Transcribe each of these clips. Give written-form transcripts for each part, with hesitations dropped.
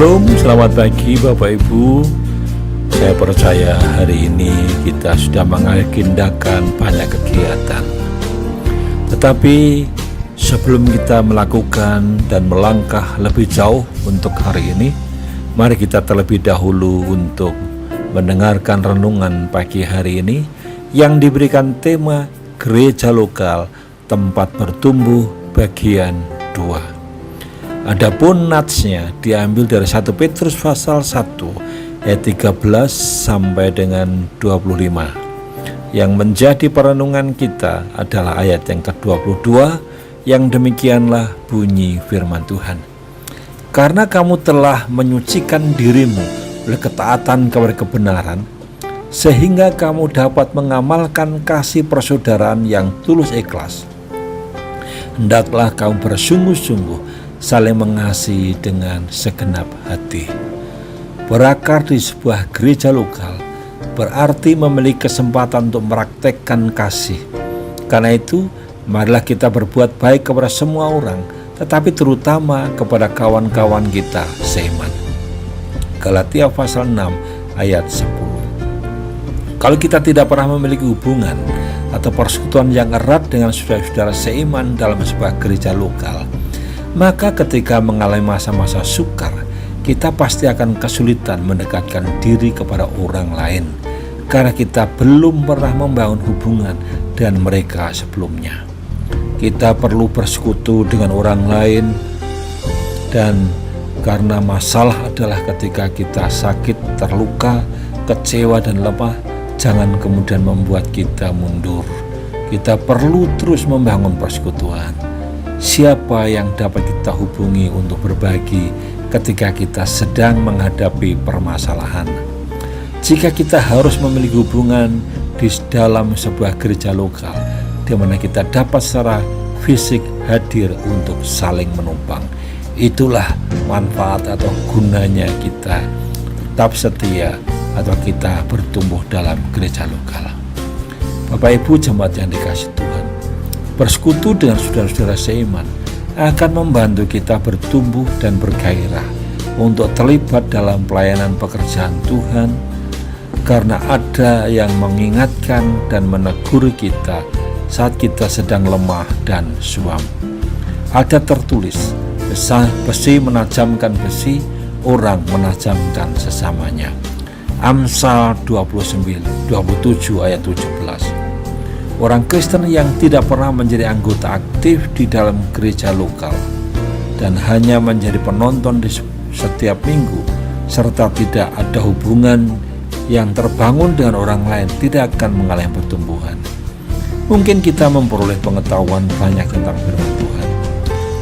Shalom, selamat pagi Bapak Ibu. Saya percaya hari ini kita sudah mengagendakan banyak kegiatan. Tetapi sebelum kita melakukan dan melangkah lebih jauh untuk hari ini, mari kita terlebih dahulu untuk mendengarkan renungan pagi hari ini yang diberikan tema Gereja Lokal Tempat Bertumbuh bagian 2. Adapun natsnya diambil dari 1 Petrus pasal 1 ayat 13 sampai dengan 25. Yang menjadi perenungan kita adalah ayat yang ke-22 yang demikianlah bunyi firman Tuhan. Karena kamu telah menyucikan dirimu oleh ketaatan kepada kebenaran, sehingga kamu dapat mengamalkan kasih persaudaraan yang tulus ikhlas. Hendaklah kamu bersungguh-sungguh saling mengasihi dengan segenap hati. Berakar di sebuah gereja lokal berarti memiliki kesempatan untuk mempraktekkan kasih. Karena itu, marilah kita berbuat baik kepada semua orang, tetapi terutama kepada kawan-kawan kita seiman. Galatia pasal 6 ayat 10. Kalau kita tidak pernah memiliki hubungan atau persekutuan yang erat dengan saudara-saudara seiman dalam sebuah gereja lokal, maka ketika mengalami masa-masa sukar, kita pasti akan kesulitan mendekatkan diri kepada orang lain karena kita belum pernah membangun hubungan dengan mereka sebelumnya. Kita perlu bersekutu dengan orang lain, dan karena masalah adalah ketika kita sakit, terluka, kecewa dan lemah, jangan kemudian membuat kita mundur. Kita perlu terus membangun persekutuan. Siapa yang dapat kita hubungi untuk berbagi ketika kita sedang menghadapi permasalahan? Jika kita harus memiliki hubungan di dalam sebuah gereja lokal, di mana kita dapat secara fisik hadir untuk saling menumpang, itulah manfaat atau gunanya kita tetap setia atau kita bertumbuh dalam gereja lokal. Bapak Ibu jemaat yang dikasihi Tuhan, bersekutu dengan saudara-saudara seiman akan membantu kita bertumbuh dan bergairah untuk terlibat dalam pelayanan pekerjaan Tuhan, karena ada yang mengingatkan dan menegur kita saat kita sedang lemah dan suam. Ada tertulis, besi menajamkan besi, orang menajamkan sesamanya. Amsal 27 ayat 17. Orang Kristen yang tidak pernah menjadi anggota aktif di dalam gereja lokal dan hanya menjadi penonton di setiap minggu, serta tidak ada hubungan yang terbangun dengan orang lain, tidak akan mengalami pertumbuhan. Mungkin kita memperoleh pengetahuan banyak tentang firman Tuhan,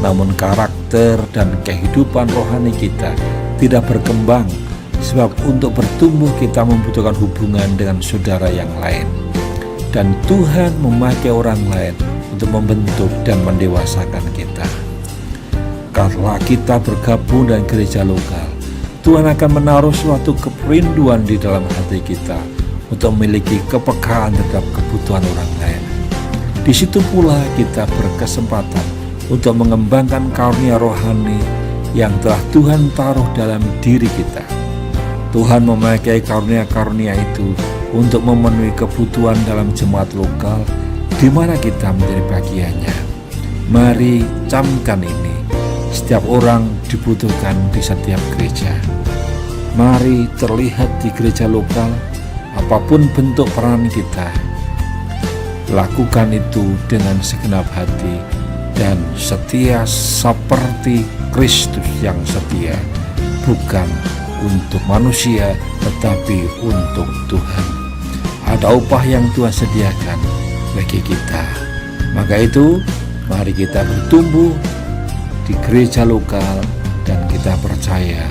namun karakter dan kehidupan rohani kita tidak berkembang, sebab untuk bertumbuh kita membutuhkan hubungan dengan saudara yang lain. Dan Tuhan memakai orang lain untuk membentuk dan mendewasakan kita. Kalau kita bergabung dengan gereja lokal, Tuhan akan menaruh suatu keperinduan di dalam hati kita untuk memiliki kepekaan terhadap kebutuhan orang lain. Di situ pula kita berkesempatan untuk mengembangkan karunia rohani yang telah Tuhan taruh dalam diri kita. Tuhan memakai karunia-karunia itu untuk memenuhi kebutuhan dalam jemaat lokal di mana kita menjadi bagiannya. Mari camkan ini. Setiap orang dibutuhkan di setiap gereja. Mari terlihat di gereja lokal, apapun bentuk peran kita, lakukan itu dengan segenap hati dan setia seperti Kristus yang setia, bukan untuk manusia tetapi untuk Tuhan. Ada upah yang Tuhan sediakan bagi kita. Maka itu, mari kita bertumbuh di gereja lokal dan kita percaya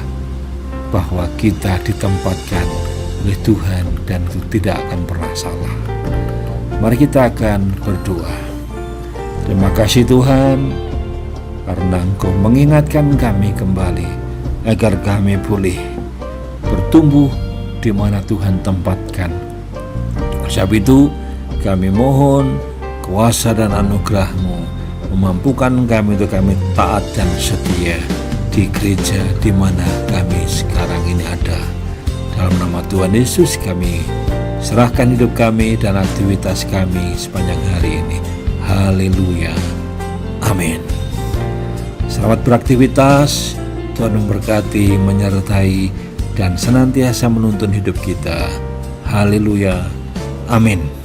bahwa kita ditempatkan oleh Tuhan dan tidak akan pernah salah. Mari kita akan berdoa. Terima kasih Tuhan, karena Engkau mengingatkan kami kembali agar kami boleh bertumbuh di mana Tuhan tempatkan. Sebab itu kami mohon kuasa dan anugerah-Mu memampukan kami untuk kami taat dan setia di gereja di mana kami sekarang ini ada. Dalam nama Tuhan Yesus kami serahkan hidup kami dan aktivitas kami sepanjang hari ini. Haleluya. Amin. Selamat beraktivitas. Tuhan memberkati, menyertai, dan senantiasa menuntun hidup kita. Haleluya. Amin.